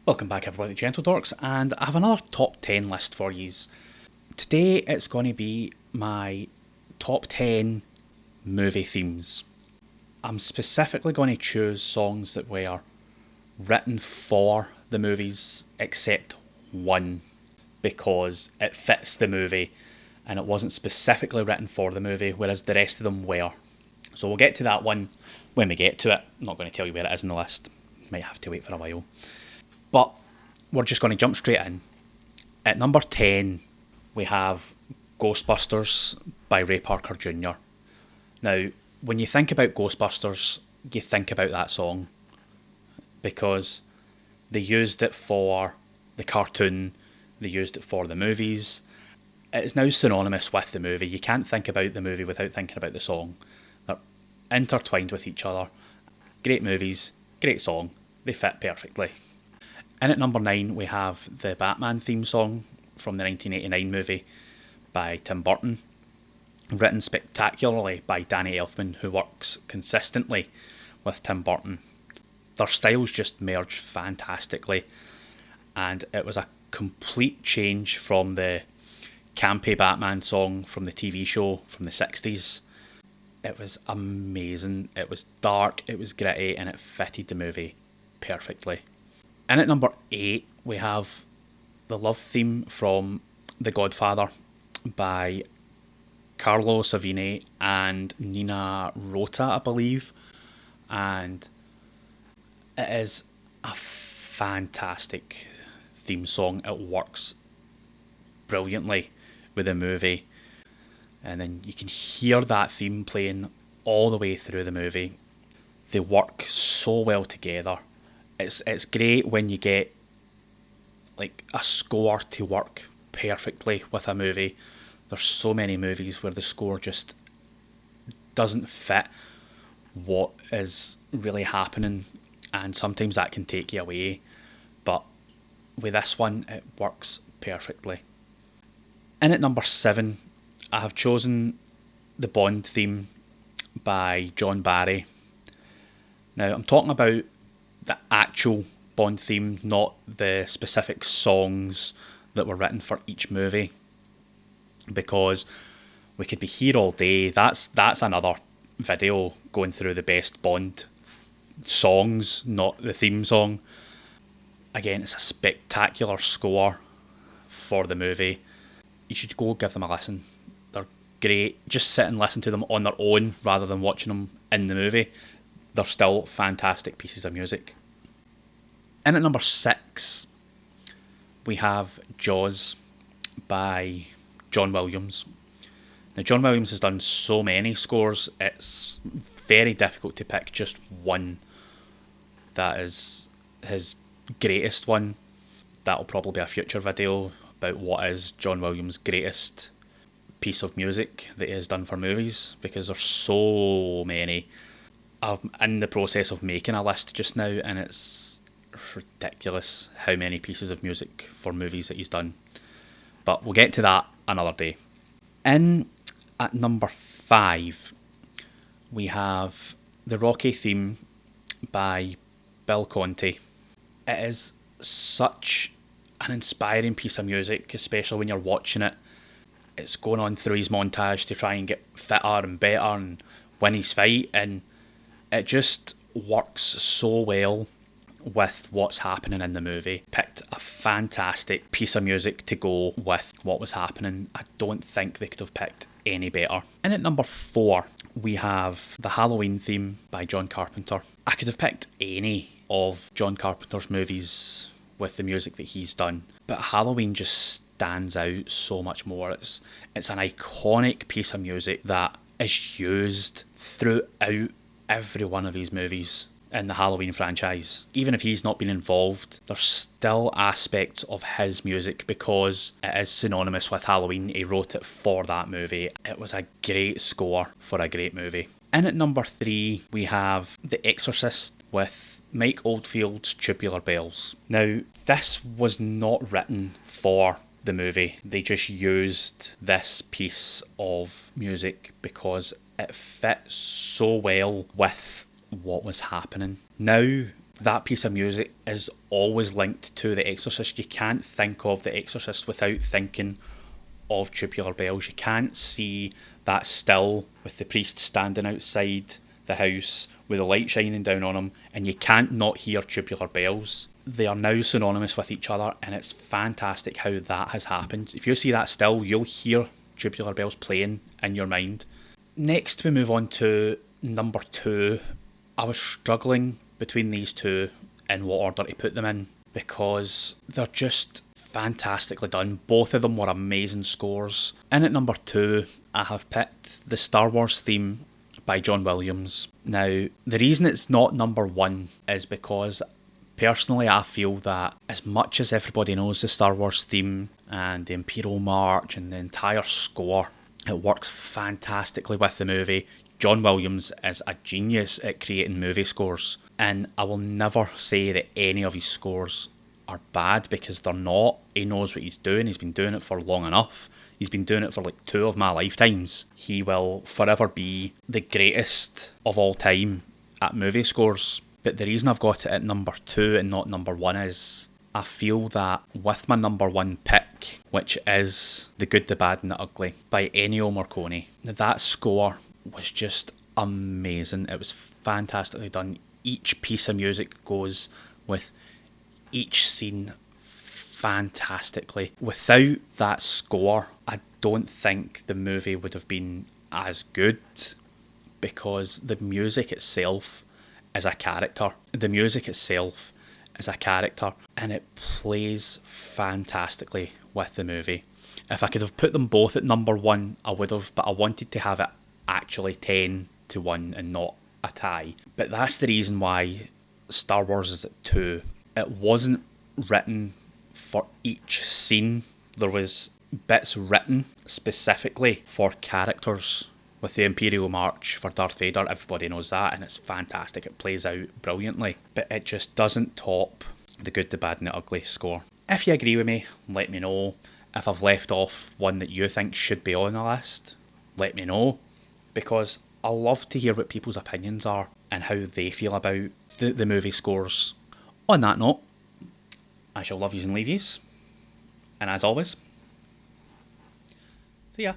Welcome back everybody to Gentle Dorks, and I have another top 10 list for yous. Today it's going to be my top 10 movie themes. I'm specifically going to choose songs that were written for the movies, except one, because it fits the movie and it wasn't specifically written for the movie, whereas the rest of them were. So we'll get to that one when we get to it. I'm not going to tell you where it is in the list, might have to wait for a while. But we're just going to jump straight in. At number 10, we have Ghostbusters by Ray Parker Jr. Now, when you think about Ghostbusters, you think about that song because they used it for the cartoon, they used it for the movies. It is now synonymous with the movie. You can't think about the movie without thinking about the song. They're intertwined with each other. Great movies, great song, they fit perfectly. And at number 9, we have the Batman theme song from the 1989 movie by Tim Burton, written spectacularly by Danny Elfman, who works consistently with Tim Burton. Their styles just merged fantastically, and it was a complete change from the campy Batman song from the TV show from the 60s. It was amazing, it was dark, it was gritty, and it fitted the movie perfectly. And at number 8, we have the love theme from The Godfather by Carlo Savini and Nina Rota, I believe. And it is a fantastic theme song. It works brilliantly with the movie. And then you can hear that theme playing all the way through the movie. They work so well together. It's great when you get like a score to work perfectly with a movie. There's so many movies where the score just doesn't fit what is really happening, and sometimes that can take you away. But with this one, it works perfectly. And at number 7, I have chosen the Bond theme by John Barry. Now, I'm talking about the actual Bond theme, not the specific songs that were written for each movie, because we could be here all day. That's another video going through the best Bond songs, not the theme song. Again, it's a spectacular score for the movie. You should go give them a listen. They're great. Just sit and listen to them on their own rather than watching them in the movie. They're still fantastic pieces of music. And at number 6, we have Jaws by John Williams. Now, John Williams has done so many scores, it's very difficult to pick just one that is his greatest one. That'll probably be a future video about what is John Williams' greatest piece of music that he has done for movies, because there's so many. I'm in the process of making a list just now, and it's ridiculous how many pieces of music for movies that he's done. But we'll get to that another day. In at number 5, we have the Rocky theme by Bill Conti. It is such an inspiring piece of music, especially when you're watching it. It's going on through his montage to try and get fitter and better and win his fight, and it just works so well with what's happening in the movie. Picked a fantastic piece of music to go with what was happening. I don't think they could have picked any better. And at number 4, we have the Halloween theme by John Carpenter. I could have picked any of John Carpenter's movies with the music that he's done, but Halloween just stands out so much more. It's an iconic piece of music that is used throughout every one of his movies in the Halloween franchise. Even if he's not been involved, there's still aspects of his music because it is synonymous with Halloween. He wrote it for that movie. It was a great score for a great movie. And at number 3, we have The Exorcist with Mike Oldfield's Tubular Bells. Now, this was not written for the movie. They just used this piece of music because it fit so well with what was happening. Now, that piece of music is always linked to The Exorcist. You can't think of The Exorcist without thinking of Tubular Bells. You can't see that still with the priest standing outside the house with the light shining down on him, and you can't not hear Tubular Bells. They are now synonymous with each other, and it's fantastic how that has happened. If you see that still, you'll hear Tubular Bells playing in your mind. Next, we move on to number 2. I was struggling between these two in what order to put them in because they're just fantastically done. Both of them were amazing scores. In at number 2, I have picked the Star Wars theme by John Williams. Now, the reason it's not number 1 is because personally I feel that as much as everybody knows the Star Wars theme and the Imperial March and the entire score, it works fantastically with the movie. John Williams is a genius at creating movie scores, and I will never say that any of his scores are bad because they're not. He knows what he's doing. He's been doing it for long enough. He's been doing it for like 2 of my lifetimes. He will forever be the greatest of all time at movie scores. But the reason I've got it at number 2 and not number 1 is I feel that with my number 1 pick, which is The Good, the Bad and the Ugly by Ennio Morricone, that score was just amazing. It was fantastically done. Each piece of music goes with each scene fantastically. Without that score, I don't think the movie would have been as good because the music itself is a character. The music itself is a character and it plays fantastically with the movie. If I could have put them both at number 1, I would have, but I wanted to have it actually 10-1 and not a tie. But that's the reason why Star Wars is at 2. It wasn't written for each scene. There was bits written specifically for characters. With the Imperial March for Darth Vader, everybody knows that, and it's fantastic. It plays out brilliantly. But it just doesn't top The Good, the Bad and the Ugly score. If you agree with me, let me know. If I've left off one that you think should be on the list, let me know. Because I love to hear what people's opinions are and how they feel about the movie scores. On that note, I shall love yous and leave yous. And as always, see ya.